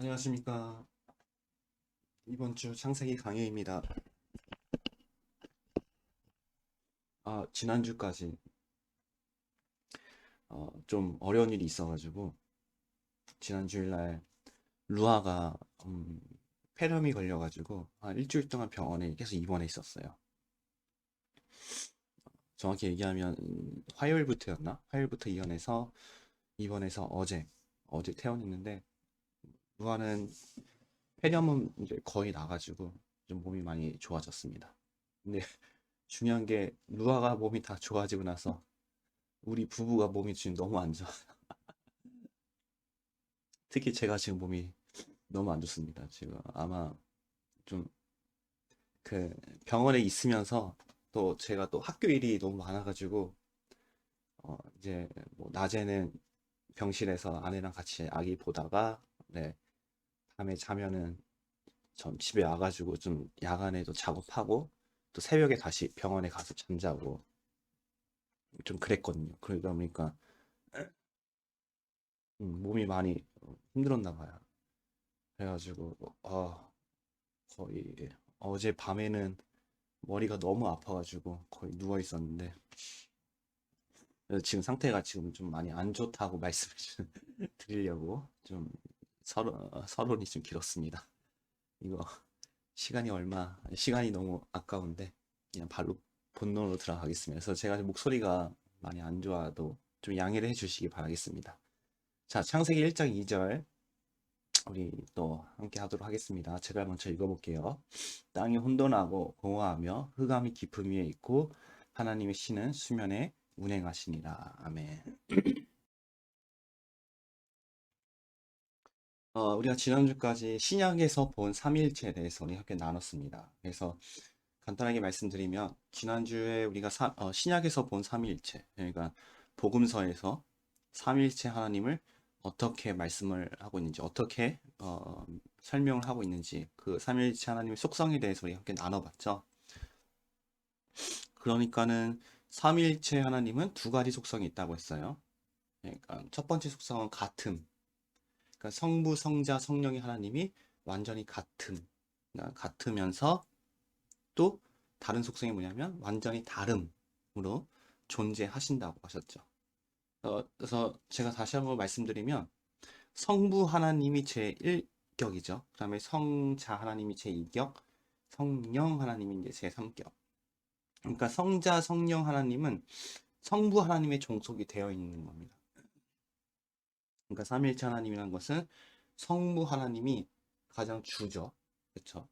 안녕하십니까. 이번 주 창세기 강의입니다. 지난주까지 좀 어려운 일이 있어가지고 지난 주일날 루아가 폐렴이 걸려가지고 한 일주일 동안 병원에 계속 입원해 있었어요. 정확히 얘기하면 화요일부터였나? 화요일부터 입원해서 어제 퇴원했는데, 루아는 폐렴은 이제 거의 나가지고 좀 몸이 많이 좋아졌습니다. 근데 중요한 게 루아가 몸이 다 좋아지고 나서 우리 부부가 몸이 지금 너무 안 좋아. 특히 제가 지금 몸이 너무 안 좋습니다. 지금 아마 좀 그 병원에 있으면서 또 제가 또 학교 일이 너무 많아가지고 이제 뭐 낮에는 병실에서 아내랑 같이 아기 보다가, 네, 밤에 자면은 전 집에 와가지고 좀 야간에도 작업하고 또 새벽에 다시 병원에 가서 잠자고 좀 그랬거든요. 그러다 보니까 몸이 많이 힘들었나 봐요. 그래가지고 거의 어제 밤에는 머리가 너무 아파가지고 거의 누워 있었는데, 그래서 지금 상태가 지금 좀 많이 안 좋다고 말씀을 좀 드리려고 좀 서론이 좀 길었습니다. 이거 시간이 너무 아까운데 그냥 발로 본론으로 들어가겠습니다. 그래서 제가 목소리가 많이 안 좋아도 좀 양해를 해주시기 바라겠습니다. 자, 창세기 1장 2절 우리 또 함께 하도록 하겠습니다. 제가 먼저 읽어볼게요. 땅이 혼돈하고 공허하며 흑암이 깊음 위에 있고 하나님의 신은 수면에 운행하시니라. 아멘. 우리가 지난주까지 신약에서 본 삼위일체에 대해서 우리 함께 나눴습니다. 그래서 간단하게 말씀드리면 지난주에 우리가 신약에서 본 삼위일체, 그러니까 복음서에서 삼위일체 하나님을 어떻게 말씀을 하고 있는지, 어떻게 설명을 하고 있는지, 그 삼위일체 하나님의 속성에 대해서 우리 함께 나눠봤죠. 그러니까는 삼위일체 하나님은 두 가지 속성이 있다고 했어요. 그러니까 첫 번째 속성은 같음. 그러니까 성부, 성자, 성령의 하나님이 완전히 그러니까 같으면서 또 다른 속성이 뭐냐면 완전히 다름으로 존재하신다고 하셨죠. 그래서 제가 다시 한번 말씀드리면 성부 하나님이 제1격이죠. 그 다음에 성자 하나님이 제2격, 성령 하나님이 이제 제3격. 그러니까 성자, 성령 하나님은 성부 하나님의 종속이 되어 있는 겁니다. 그러니까 삼위일체 하나님이라는 것은 성부 하나님이 가장 주죠. 그렇죠?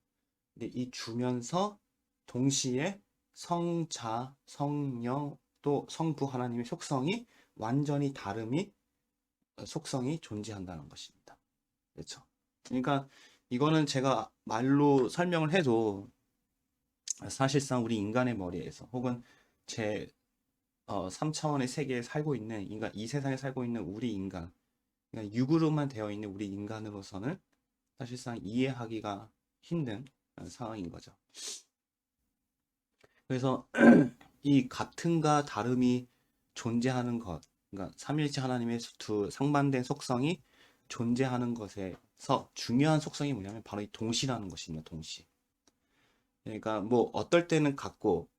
근데 이 주면서 동시에 성자, 성령 또 성부 하나님의 속성이 완전히 다름이 속성이 존재한다는 것입니다. 그렇죠? 그러니까 이거는 제가 말로 설명을 해도 사실상 우리 인간의 머리에서 혹은 제 3차원의 세계에 살고 있는 인간, 이 세상에 살고 있는 우리 인간, 그러니까 육으로만 되어 있는 우리 인간으로서는 사실상 이해하기가 힘든 상황인 거죠. 그래서 이 같음과 다름이 존재하는 것, 그러니까 삼위일체 하나님의 두 상반된 속성이 존재하는 것에서 중요한 속성이 뭐냐면 바로 이 동시라는 것입니다. 동시. 그러니까 뭐 어떨 때는 같고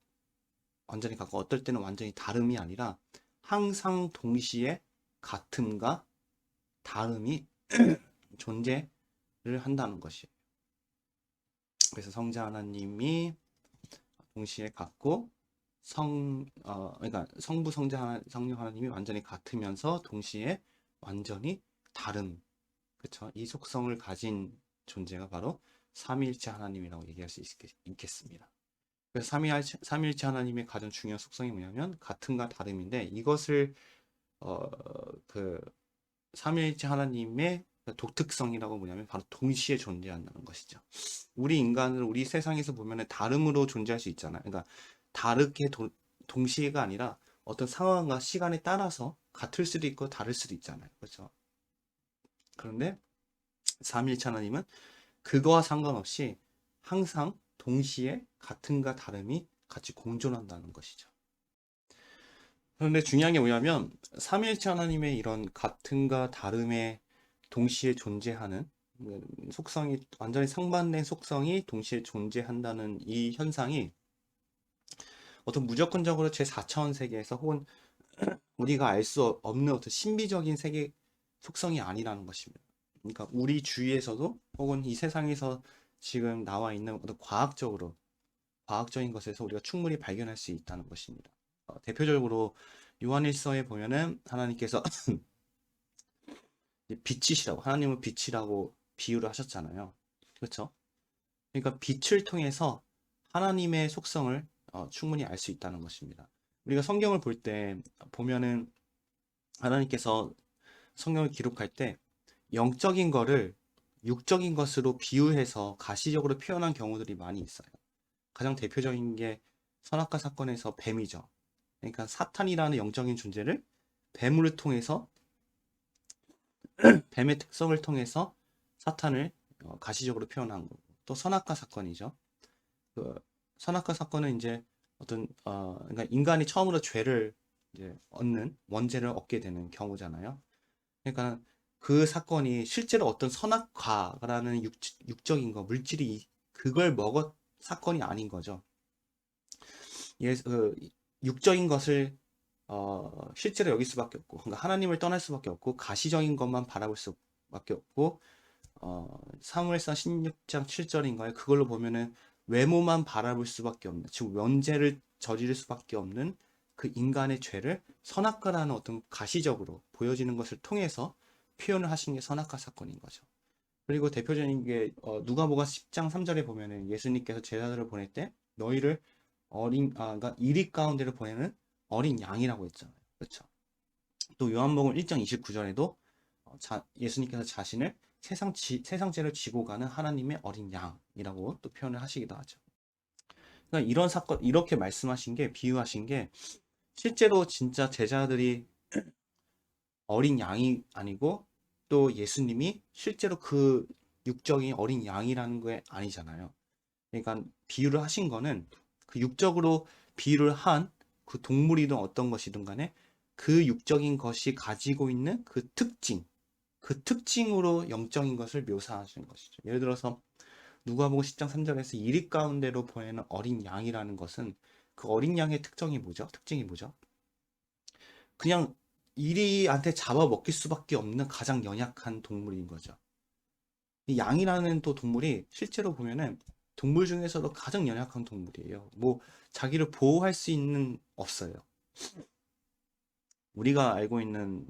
완전히 같고 어떨 때는 완전히 다름이 아니라 항상 동시에 같음과 다름이 존재를 한다는 것이에요. 그래서 성자 하나님이 동시에 같고 그러니까 성부, 성자, 성령 하나님이 완전히 같으면서 동시에 완전히 다른, 그쵸? 이 속성을 가진 존재가 바로 삼위일체 하나님이라고 얘기할 수 있겠습니다. 그래서 삼위일체 하나님의 가장 중요한 속성이 뭐냐면 같음과 다름인데, 이것을 어, 그 삼위일체 하나님의 독특성이라고 뭐냐면 바로 동시에 존재한다는 것이죠. 우리 인간은 우리 세상에서 보면은 다름으로 존재할 수 있잖아요. 그러니까 다르게 동시에가 아니라 어떤 상황과 시간에 따라서 같을 수도 있고 다를 수도 있잖아요. 그렇죠? 그런데 삼위일체 하나님은 그거와 상관없이 항상 동시에 같음과 다름이 같이 공존한다는 것이죠. 그런데 중요한 게 뭐냐면 삼위일체 하나님의 이런 같음과 다름에 동시에 존재하는 속성이 완전히 상반된 속성이 동시에 존재한다는 이 현상이 어떤 무조건적으로 제4차원 세계에서 혹은 우리가 알 수 없는 어떤 신비적인 세계 속성이 아니라는 것입니다. 그러니까 우리 주위에서도 혹은 이 세상에서 지금 나와 있는 어떤 과학적인 것에서 우리가 충분히 발견할 수 있다는 것입니다. 대표적으로 요한일서에 보면은 하나님께서 빛이시라고 하나님은 빛이라고 비유를 하셨잖아요. 그렇죠? 그러니까 빛을 통해서 하나님의 속성을 충분히 알 수 있다는 것입니다. 우리가 성경을 볼 때 보면은 하나님께서 성경을 기록할 때 영적인 거를 육적인 것으로 비유해서 가시적으로 표현한 경우들이 많이 있어요. 가장 대표적인 게 선악과 사건에서 뱀이죠. 그러니까 사탄이라는 영적인 존재를 뱀을 통해서 뱀의 특성을 통해서 사탄을 가시적으로 표현한 거고 또 선악과 사건이죠. 그 선악과 사건은 이제 어떤 그러니까 인간이 처음으로 죄를 이제 얻는 원죄를 얻게 되는 경우잖아요. 그러니까 그 사건이 실제로 어떤 선악과라는 육적인 거 물질이 그걸 먹었 사건이 아닌 거죠. 육적인 것을 실제로 여길 수밖에 없고 그러니까 하나님을 떠날 수밖에 없고 가시적인 것만 바라볼 수밖에 없고 사무엘상 16장 7절인가요? 그걸로 보면은 외모만 바라볼 수밖에 없는 즉 원죄를 저지를 수밖에 없는 그 인간의 죄를 선악과라는 어떤 가시적으로 보여지는 것을 통해서 표현을 하신 게 선악과 사건인 거죠. 그리고 대표적인 게 누가복음 10장 3절에 보면은 예수님께서 제자들을 보낼 때 너희를 그러니까 이리 가운데를 보내는 어린 양이라고 했잖아요. 그렇죠? 또 요한복음 1장 29절에도 예수님께서 자신을 세상 죄를 지고 가는 하나님의 어린 양이라고 또 표현을 하시기도 하죠. 그러니까 이런 사건 이렇게 말씀하신 게 비유하신 게 실제로 진짜 제자들이 어린 양이 아니고 또 예수님이 실제로 그 육적인 어린 양이라는 게 아니잖아요. 그러니까 비유를 하신 거는 그 육적으로 비유를 한 그 동물이든 어떤 것이든 간에 그 육적인 것이 가지고 있는 그 특징으로 영적인 것을 묘사하시는 것이죠. 예를 들어서 누가복음 10장 3절에서 이리 가운데로 보내는 어린 양이라는 것은 그 어린 양의 특징이 뭐죠? 그냥 이리한테 잡아먹힐 수밖에 없는 가장 연약한 동물인 거죠. 이 양이라는 또 동물이 실제로 보면은 동물 중에서도 가장 연약한 동물이에요. 뭐 자기를 보호할 수 있는 없어요. 우리가 알고 있는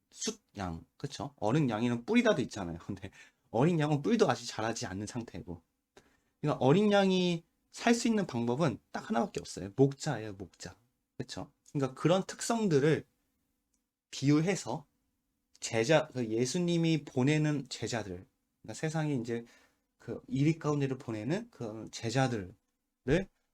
숫양, 그쵸? 어른 양이는 뿔이라도 있잖아요. 근데 어린 양은 뿔도 아직 자라지 않는 상태고. 그러니까 어린 양이 살 수 있는 방법은 딱 하나밖에 없어요. 목자예요, 목자. 그쵸? 그러니까 그런 특성들을 비유해서 그 예수님이 보내는 제자들, 그러니까 세상에 이제 그 이리 가운데를 보내는 그 제자들을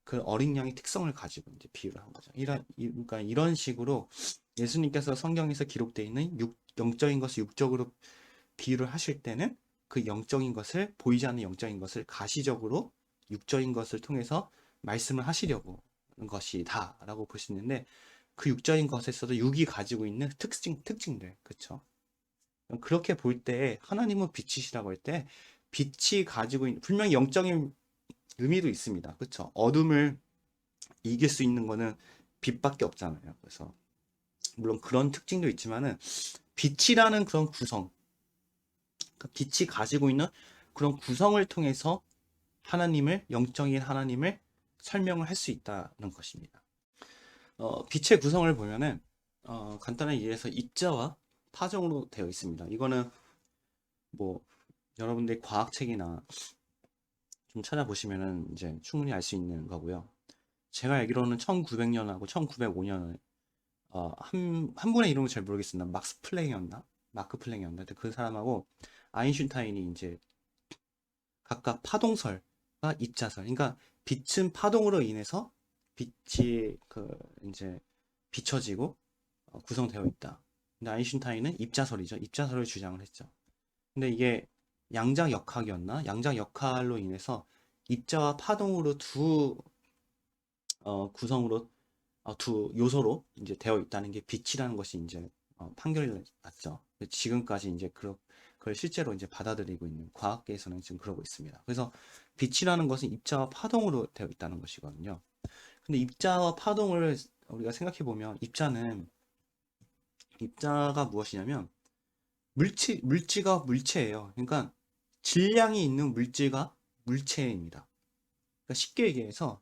그 어린 양의 특성을 가지고 이제 비유를 한 거죠. 그러니까 이런 식으로 예수님께서 성경에서 기록되어 있는 영적인 것을 육적으로 비유를 하실 때는 그 영적인 것을 보이지 않는 영적인 것을 가시적으로 육적인 것을 통해서 말씀을 하시려고 하는 것이다라고 볼 수 있는데 그 육적인 것에서도 육이 가지고 있는 특징들, 그렇죠? 그렇게 볼 때 하나님은 빛이시라고 할 때 빛이 가지고 있는 분명히 영적인 의미도 있습니다. 그렇죠? 어둠을 이길 수 있는 거는 빛밖에 없잖아요. 그래서 물론 그런 특징도 있지만은 빛이라는 그런 구성, 그러니까 빛이 가지고 있는 그런 구성을 통해서 영적인 하나님을 설명을 할 수 있다는 것입니다. 빛의 구성을 보면은 간단하게 이해해서 입자와 파종으로 되어 있습니다. 이거는 뭐 여러분들이 과학책이나 좀 찾아보시면은 이제 충분히 알 수 있는 거고요. 제가 알기로는 1900년하고 1905년에 한 분의 이름을 잘 모르겠습니다. 마크 플랭이었나? 그 사람하고 아인슈타인이 이제 각각 파동설과 입자설. 그러니까 빛은 파동으로 인해서 빛이 이제 비춰지고 구성되어 있다. 근데 아인슈타인은 입자설이죠. 입자설을 주장을 했죠. 근데 이게 양자역학이었나? 양자역할로 인해서 입자와 파동으로 구성으로 두 요소로 이제 되어 있다는 게 빛이라는 것이 이제 판결이 났죠. 지금까지 이제 그걸 실제로 이제 받아들이고 있는 과학계에서는 지금 그러고 있습니다. 그래서 빛이라는 것은 입자와 파동으로 되어 있다는 것이거든요. 근데 입자와 파동을 우리가 생각해 보면 입자가 무엇이냐면 물질과 물체예요. 그러니까 질량이 있는 물질과 물체입니다. 그러니까 쉽게 얘기해서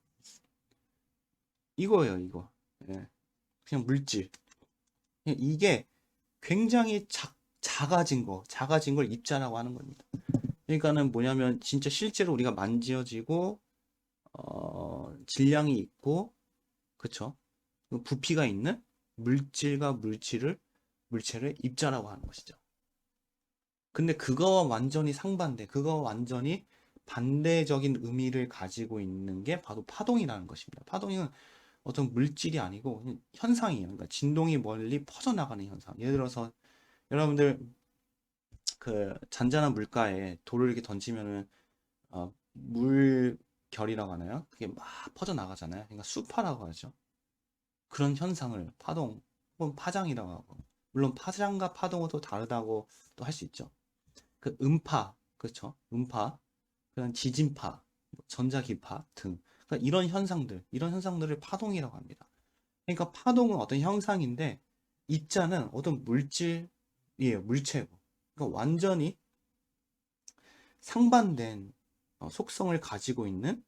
이거예요, 이거. 예, 그냥 물질. 그냥 이게 굉장히 작아진 걸 입자라고 하는 겁니다. 그러니까는 뭐냐면 진짜 실제로 우리가 만져지고 질량이 있고 그쵸? 부피가 있는 물질과 물체를 입자라고 하는 것이죠. 근데 그거와 완전히 그거와 완전히 반대적인 의미를 가지고 있는 게 바로 파동이라는 것입니다. 파동은 어떤 물질이 아니고 현상이에요. 그러니까 진동이 멀리 퍼져나가는 현상. 예를 들어서 여러분들 그 잔잔한 물가에 돌을 이렇게 던지면은 물결이라고 하나요? 그게 막 퍼져나가잖아요. 그러니까 수파라고 하죠. 그런 현상을 파동 혹은 파장이라고 하고 물론 파장과 파동은 또 다르다고 또 할 수 있죠. 그 음파, 그렇죠? 음파, 그런 지진파, 전자기파 등 그러니까 이런 현상들을 파동이라고 합니다. 그러니까 파동은 어떤 현상인데 입자는 어떤 물질이에요, 물체고. 그러니까 완전히 상반된 속성을 가지고 있는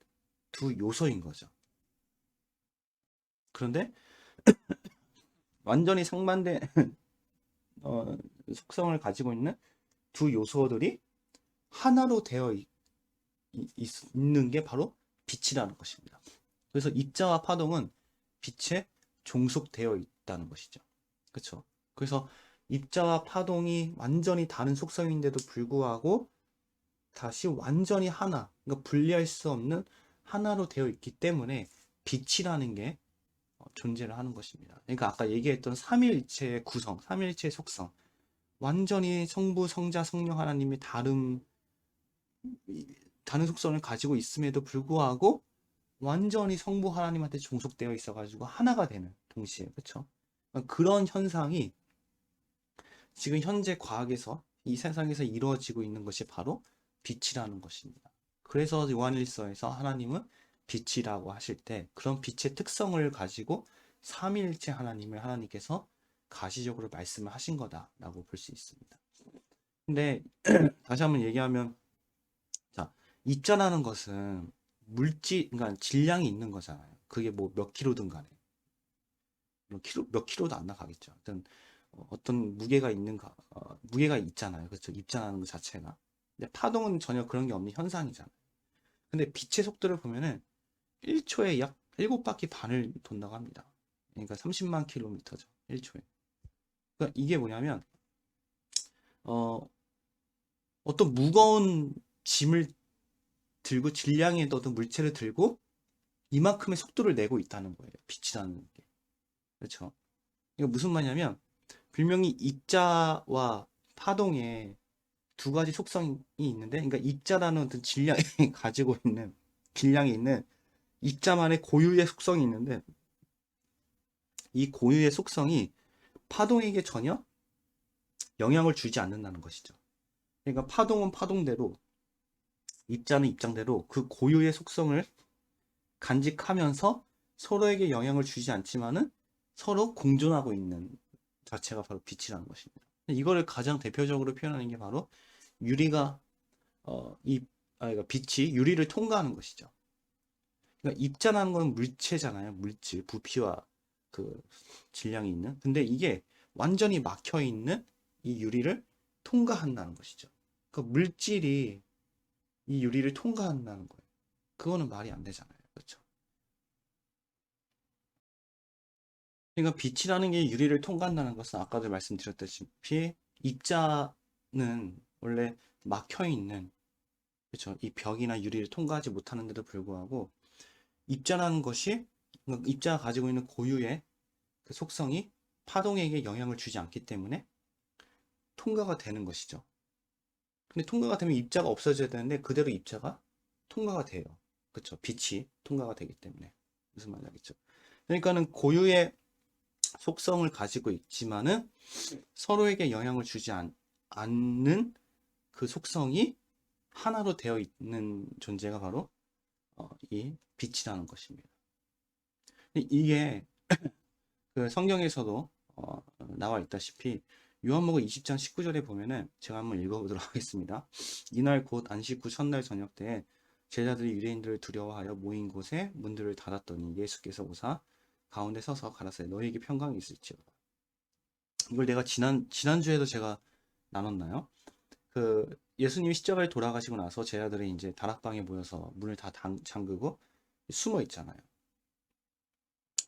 두 요소인 거죠. 그런데 완전히 상반된 어, 속성을 가지고 있는 두 요소들이 하나로 되어 있는 게 바로 빛이라는 것입니다. 그래서 입자와 파동은 빛에 종속되어 있다는 것이죠. 그렇죠? 그래서 입자와 파동이 완전히 다른 속성인데도 불구하고 다시 완전히 하나, 그러니까 분리할 수 없는 하나로 되어 있기 때문에 빛이라는 게 존재를 하는 것입니다. 그러니까 아까 얘기했던 삼위일체의 구성, 삼위일체의 속성, 완전히 성부, 성자, 성령 하나님이 다른 속성을 가지고 있음에도 불구하고 완전히 성부 하나님한테 종속되어 있어가지고 하나가 되는 동시에 그렇죠? 그런 현상이 지금 현재 과학에서 이 세상에서 이루어지고 있는 것이 바로 빛이라는 것입니다. 그래서 요한일서에서 하나님은 빛이라고 하실 때 그런 빛의 특성을 가지고 삼위일체 하나님을 하나님께서 가시적으로 말씀을 하신 거다라고 볼 수 있습니다. 근데 다시 한번 얘기하면 자, 입자라는 것은 그러니까 질량이 있는 거잖아요. 그게 뭐 몇 킬로든 간에. 몇 킬로도 안 나가겠죠. 어떤 무게가 있잖아요. 그렇죠. 입자라는 것 자체가. 근데 파동은 전혀 그런 게 없는 현상이잖아요. 근데 빛의 속도를 보면은 1초에 약 7바퀴 반을 돈다고 합니다. 그러니까 30만 킬로미터죠. 1초에. 그러니까 이게 뭐냐면, 어, 어떤 무거운 짐을 들고 질량의 어떤 물체를 들고 이만큼의 속도를 내고 있다는 거예요. 빛이라는 게. 그렇죠. 이거 무슨 말이냐면 분명히 입자와 파동에 두 가지 속성이 있는데, 그러니까 입자라는 어떤 질량이 가지고 있는 질량이 있는 입자만의 고유의 속성이 있는데, 이 고유의 속성이 파동에게 전혀 영향을 주지 않는다는 것이죠. 그러니까 파동은 파동대로, 입자는 입장대로 그 고유의 속성을 간직하면서 서로에게 영향을 주지 않지만은 서로 공존하고 있는 자체가 바로 빛이라는 것입니다. 이거를 가장 대표적으로 표현하는 게 바로 유리가 그러니까 빛이 유리를 통과하는 것이죠. 그러니까 입자라는 건 물체잖아요. 물질, 부피와 그 질량이 있는. 근데 이게 완전히 막혀 있는 이 유리를 통과한다는 것이죠. 그 물질이 이 유리를 통과한다는 거예요. 그거는 말이 안 되잖아요. 그렇죠? 그러니까 빛이라는 게 유리를 통과한다는 것은 아까도 말씀드렸다시피 입자는 원래 막혀 있는 그렇죠. 이 벽이나 유리를 통과하지 못하는데도 불구하고 입자라는 것이 그러니까 입자가 가지고 있는 고유의 그 속성이 파동에게 영향을 주지 않기 때문에 통과가 되는 것이죠. 근데 통과가 되면 입자가 없어져야 되는데 그대로 입자가 통과가 돼요. 그렇죠. 빛이 통과가 되기 때문에 무슨 말인지 알겠죠. 그러니까는 고유의 속성을 가지고 있지만은 서로에게 영향을 주지 않는 그 속성이 하나로 되어 있는 존재가 바로 이 빛이라는 것입니다. 이게 그 성경에서도 나와 있다시피 요한복음 20장 19절에 보면은 제가 한번 읽어보도록 하겠습니다. 이날 곧 안식 후 첫날 저녁 때에 제자들이 유대인들을 두려워하여 모인 곳에 문들을 닫았더니 예수께서 오사 가운데 서서 가라사대 너희에게 평강이 있을지어다. 이걸 내가 지난주에도 제가 나눴나요? 그 예수님이 십자가에 돌아가시고 나서 제자들이 이제 다락방에 모여서 문을 다 잠그고 숨어 있잖아요.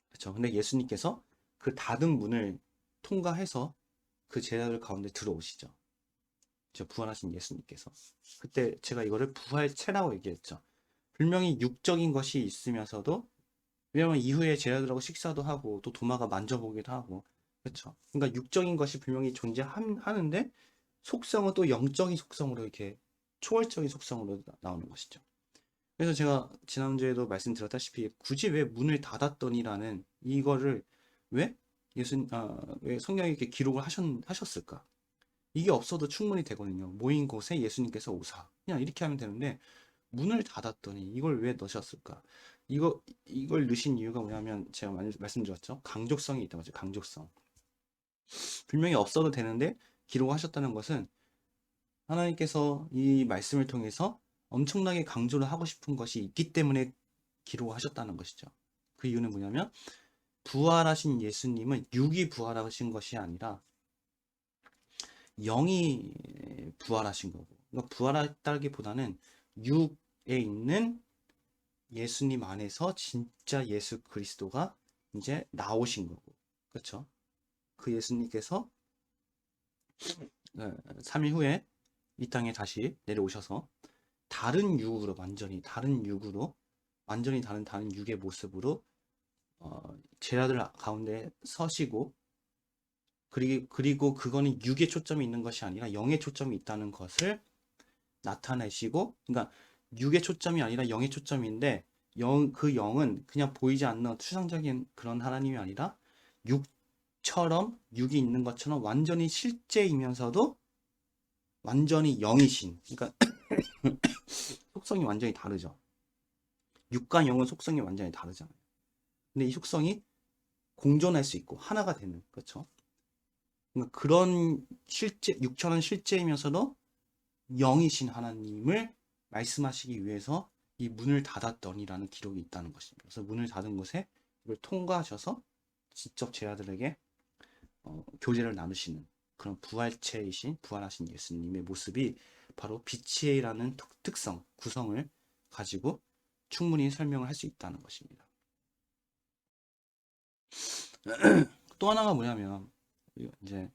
그렇죠? 근데 예수님께서 그 닫은 문을 통과해서 그 제자들 가운데 들어오시죠. 부활하신 예수님께서. 그때 제가 이거를 부활체라고 얘기했죠. 분명히 육적인 것이 있으면서도, 왜냐면 이후에 제자들하고 식사도 하고 또 도마가 만져보기도 하고, 그렇죠. 그러니까 육적인 것이 분명히 존재하는데 속성은 또 영적인 속성으로 이렇게 초월적인 속성으로 나오는 것이죠. 그래서 제가 지난주에도 말씀드렸다시피 굳이 왜 문을 닫았더니라는 이거를 왜 왜 성경에 이렇게 기록을 하셨을까? 이게 없어도 충분히 되거든요. 모인 곳에 예수님께서 오사. 그냥 이렇게 하면 되는데 문을 닫았더니 이걸 왜 넣으셨을까? 이걸 넣으신 이유가 뭐냐면 제가 말씀드렸죠. 강조성이 있다고 하죠. 강조성. 분명히 없어도 되는데 기록하셨다는 것은 하나님께서 이 말씀을 통해서 엄청나게 강조를 하고 싶은 것이 있기 때문에 기록하셨다는 것이죠. 그 이유는 뭐냐면 부활하신 예수님은 육이 부활하신 것이 아니라 영이 부활하신 거고, 그러니까 부활했다기보다는 육에 있는 예수님 안에서 진짜 예수 그리스도가 이제 나오신 거고, 그렇죠? 그 예수님께서 3일 후에 이 땅에 다시 내려오셔서 다른 육으로, 완전히 다른 육의 모습으로 제자들 가운데 서시고, 그리고 그거는 육에 초점이 있는 것이 아니라 영에 초점이 있다는 것을 나타내시고, 그러니까 육에 초점이 아니라 영에 초점인데 그 영은 그냥 보이지 않는 추상적인 그런 하나님이 아니라 육이 있는 것처럼 완전히 실제이면서도 완전히 영이신, 그러니까 속성이 완전히 다르죠. 육과 영은 속성이 완전히 다르잖아요. 근데 이 속성이 공존할 수 있고 하나가 되는, 그렇죠? 그러니까 그런 육처럼 실제이면서도 영이신 하나님을 말씀하시기 위해서 이 문을 닫았더니라는 기록이 있다는 것입니다. 그래서 문을 닫은 곳에 이걸 통과하셔서 직접 제자들에게 교제를 나누시는 그런 부활하신 예수님의 모습이 바로 빛이라는 특성, 구성을 가지고 충분히 설명을 할 수 있다는 것입니다. 또 하나가 뭐냐면 이제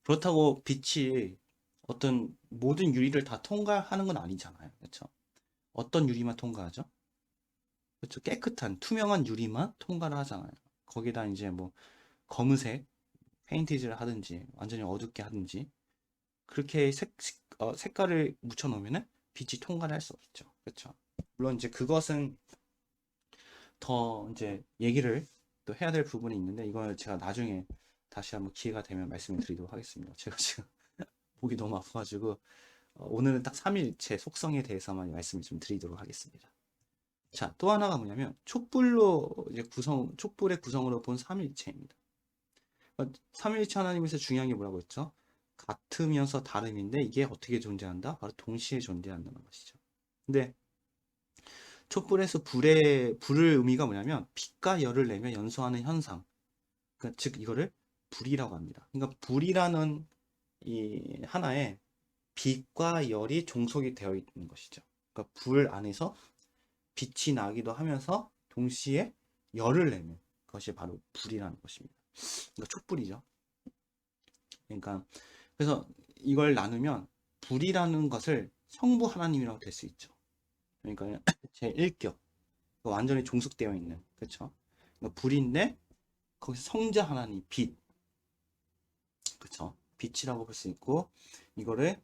그렇다고 빛이 어떤 모든 유리를 다 통과하는 건 아니잖아요. 그렇죠? 어떤 유리만 통과하죠? 그렇죠? 깨끗한 투명한 유리만 통과를 하잖아요. 거기다 이제 뭐 검은색 페인티지를 하든지 완전히 어둡게 하든지 그렇게 색깔을 묻혀 놓으면은 빛이 통과를 할 수 없죠. 그렇죠? 물론 이제 그것은 더 이제 얘기를 또 해야 될 부분이 있는데 이걸 제가 나중에 다시 한번 기회가 되면 말씀을 드리도록 하겠습니다. 제가 지금 목이 너무 아파가지고 오늘은 딱 삼위일체 속성에 대해서만 말씀을 좀 드리도록 하겠습니다. 자, 또 하나가 뭐냐면 촛불로 이제 촛불의 구성으로 본 삼위일체입니다. 삼위일체 하나님에서 중요한 게 뭐라고 했죠? 같으면서 다름인데 이게 어떻게 존재한다? 바로 동시에 존재한다는 것이죠. 근데 촛불에서 불의 의미가 뭐냐면 빛과 열을 내며 연소하는 현상. 그러니까 즉 이거를 불이라고 합니다. 그러니까 불이라는 이 하나에 빛과 열이 종속이 되어 있는 것이죠. 그러니까 불 안에서 빛이 나기도 하면서 동시에 열을 내는 것이 바로 불이라는 것입니다. 그러니까 촛불이죠. 그러니까 그래서 이걸 나누면 불이라는 것을 성부 하나님이라고 될 수 있죠. 그러니까 제1격 완전히 종속되어 있는, 그렇죠? 그러니까 불인데 거기서 성자 하나님 빛, 그렇죠? 빛이라고 볼 수 있고 이거를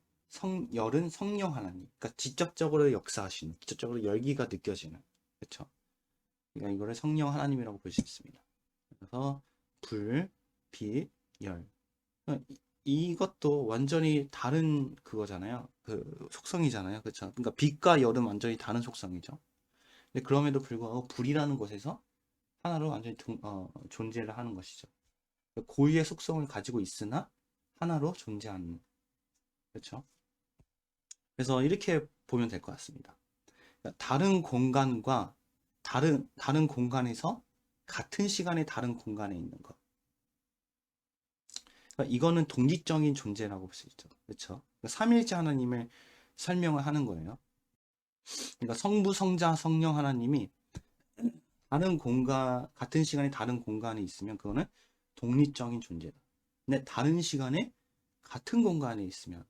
열은 성령 하나님, 그러니까 직접적으로 역사하시는, 직접적으로 열기가 느껴지는, 그렇죠? 그러니까 이거를 성령 하나님이라고 볼 수 있습니다. 그래서 불, 빛, 열. 이것도 완전히 다른 그거잖아요. 그 속성이잖아요. 그렇죠? 그러니까 빛과 열은 완전히 다른 속성이죠. 근데 그럼에도 불구하고 불이라는 곳에서 하나로 완전히 존재를 하는 것이죠. 고유의 속성을 가지고 있으나 하나로 존재하는. 그렇죠? 그래서 이렇게 보면 될 것 같습니다. 그러니까 다른 공간과 다른 공간에서 같은 시간에 다른 공간에 있는 것. 그러니까 이거는 독립적인 존재라고 볼 수 있죠. 그렇죠? 그러니까 삼위일체 하나님을 설명을 하는 거예요. 그러니까 성부, 성자, 성령 하나님이 다른 공간, 같은 시간에 다른 공간에 있으면 그거는 독립적인 존재다. 근데 다른 시간에 같은 공간에 있으면,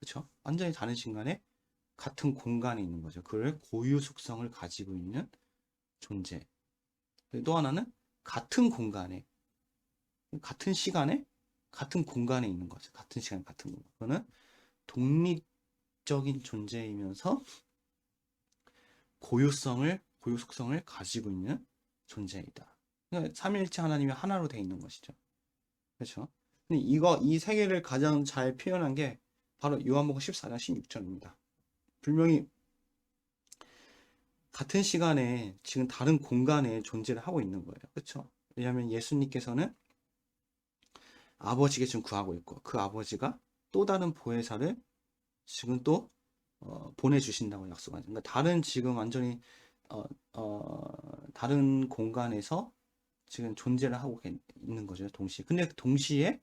그렇죠? 완전히 다른 시간에 같은 공간에 있는 거죠. 그걸 고유 속성을 가지고 있는 존재. 또 하나는 같은 공간에, 같은 시간에, 같은 공간에 있는 거죠. 같은 시간, 같은 공간. 그거는 독립적인 존재이면서 고유 속성을 가지고 있는 존재이다. 그러니까 삼위일체 하나님이 하나로 되어 있는 것이죠. 그렇죠? 근데 이 세 개를 가장 잘 표현한 게 바로 요한복음 14장 16절입니다. 분명히 같은 시간에 지금 다른 공간에 존재를 하고 있는 거예요. 그렇죠? 왜냐하면 예수님께서는 아버지께 지금 구하고 있고 그 아버지가 또 다른 보혜사를 지금 또 보내주신다고 약속하죠. 그러니까 다른 지금 완전히 어, 다른 공간에서 지금 존재를 하고 있는 거죠. 동시에. 근데 동시에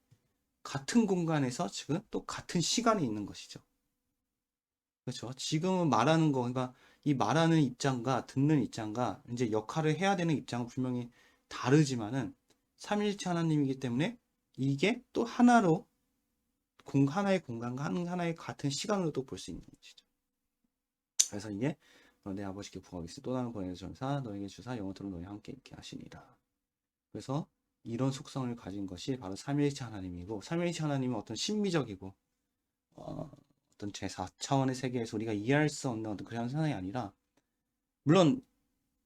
같은 공간에서 지금 또 같은 시간에 있는 것이죠. 그렇죠. 지금은 말하는 거, 그러니까 이 말하는 입장과 듣는 입장과 이제 역할을 해야 되는 입장은 분명히 다르지만은 삼위일체 하나님이기 때문에 이게 또 하나로 하나의 공간과 하나의 같은 시간으로도 볼 수 있는 것이죠. 그래서 이게 내 아버지께 구하고 있으 또 다른 보혜사 전사 너에게 주사 영원토록 너희 함께 있게 하시니라. 그래서 이런 속성을 가진 것이 바로 삼위일체 하나님이고 삼위일체 하나님은 어떤 신비적이고 어떤 제4차원의 세계에서 우리가 이해할 수 없는 어떤 그런 현상이 아니라 물론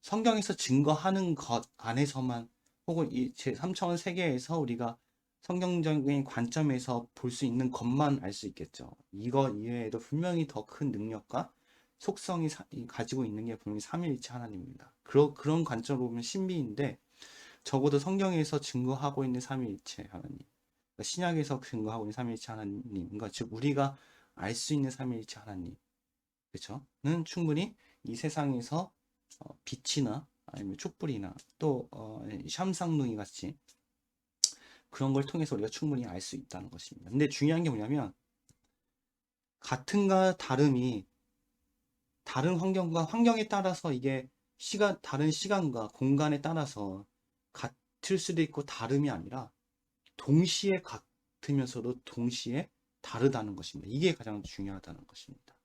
성경에서 증거하는 것 안에서만 혹은 이 제3차원 세계에서 우리가 성경적인 관점에서 볼 수 있는 것만 알 수 있겠죠. 이거 이외에도 분명히 더 큰 능력과 속성이 가지고 있는 게 분명히 삼위일체 하나님입니다. 그런 관점으로 보면 신비인데 적어도 성경에서 증거하고 있는 삼위일체 하나님, 그러니까 신약에서 증거하고 있는 삼위일체 하나님, 그러니까 즉 우리가 알 수 있는 삼위일체 하나님, 그렇죠?는 충분히 이 세상에서 빛이나 아니면 촛불이나 또 샴상둥이 같이 그런 걸 통해서 우리가 충분히 알 수 있다는 것입니다. 근데 중요한 게 뭐냐면 같은가 다름이 다른 환경에 따라서 이게 다른 시간과 공간에 따라서 같을 수도 있고 다름이 아니라 동시에 같으면서도 동시에 다르다는 것입니다. 이게 가장 중요하다는 것입니다.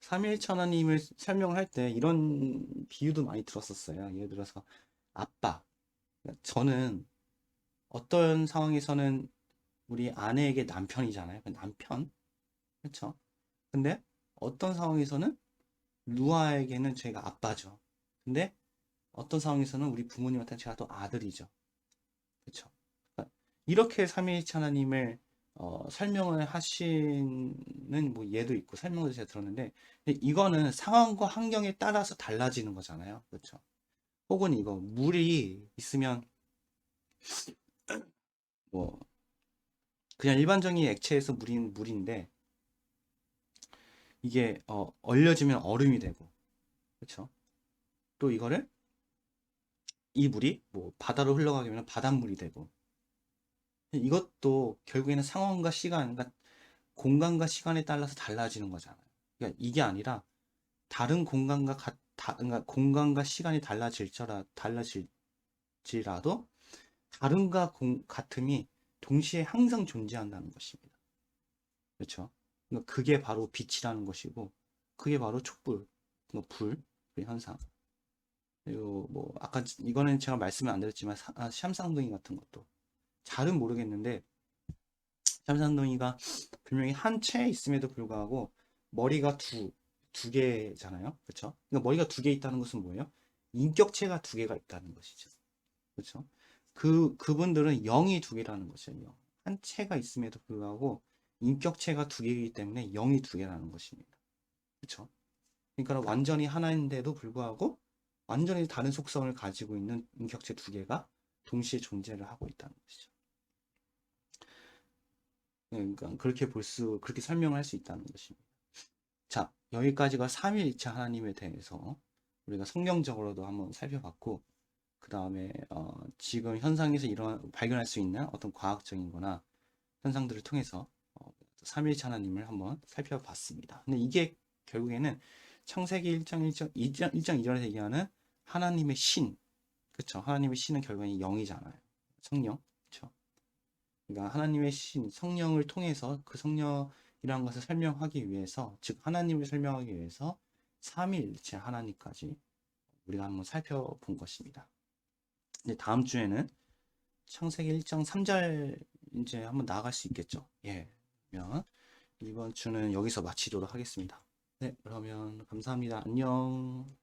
삼위일체 하나님을 설명을 할 때 이런 비유도 많이 들었었어요. 예를 들어서 아빠. 저는 어떤 상황에서는 우리 아내에게 남편이잖아요. 남편. 그렇죠? 근데 어떤 상황에서는 루아에게는 제가 아빠죠. 근데 어떤 상황에서는 우리 부모님한테는 제가 또 아들이죠. 그렇죠? 이렇게 삼위일체 하나님을 설명을 하시는 뭐 예도 있고 설명도 제가 들었는데 이거는 상황과 환경에 따라서 달라지는 거잖아요. 그렇죠? 혹은 이거 물이 있으면 뭐 그냥 일반적인 액체에서 물인데 이게 얼려지면 얼음이 되고 그렇죠? 또 이거를 이 물이 뭐 바다로 흘러가게 되면 바닷물이 되고 이것도 결국에는 상황과 시간, 그러니까 공간과 시간에 따라서 달라지는 거잖아요. 그러니까 이게 아니라 다른 그러니까 공간과 시간이 달라질지라도 다름과 같음이 동시에 항상 존재한다는 것입니다. 그렇죠? 그러니까 그게 바로 빛이라는 것이고 그게 바로 촛불, 그러니까 불, 그 현상. 그리고 뭐 아까 이거는 제가 말씀을 안 드렸지만 샴쌍둥이 같은 것도 잘은 모르겠는데 샴쌍둥이가 분명히 한 채에 있음에도 불구하고 머리가 두 개잖아요. 그렇죠? 그러니까 머리가 두 개 있다는 것은 뭐예요? 인격체가 두 개가 있다는 것이죠. 그렇죠? 그분들은 영이 두 개라는 것이죠. 영. 한 체가 있음에도 불구하고 인격체가 두 개이기 때문에 영이 두 개라는 것입니다. 그렇죠? 그러니까 완전히 하나인데도 불구하고 완전히 다른 속성을 가지고 있는 인격체 두 개가 동시에 존재를 하고 있다는 것이죠. 그러니까 그렇게 설명을 할 수 있다는 것입니다. 자, 여기까지가 삼위일체 하나님에 대해서 우리가 성경적으로도 한번 살펴봤고, 그 다음에 지금 현상에서 발견할 수 있는 어떤 과학적인 거나 현상들을 통해서 삼위일체 하나님을 한번 살펴봤습니다. 근데 이게 결국에는 창세기 1장 2절에서 얘기하는 하나님의 신, 그쵸? 하나님의 신은 결국에는 영이잖아요. 성령, 그쵸? 그러니까 하나님의 신, 성령을 통해서 그 성령이라는 것을 설명하기 위해서, 즉 하나님을 설명하기 위해서 삼위일체 하나님까지 우리가 한번 살펴본 것입니다. 이제 다음 주에는 창세기 1장 3절 이제 한번 나아갈 수 있겠죠. 예. 그러면 이번 주는 여기서 마치도록 하겠습니다. 네, 그러면 감사합니다. 안녕.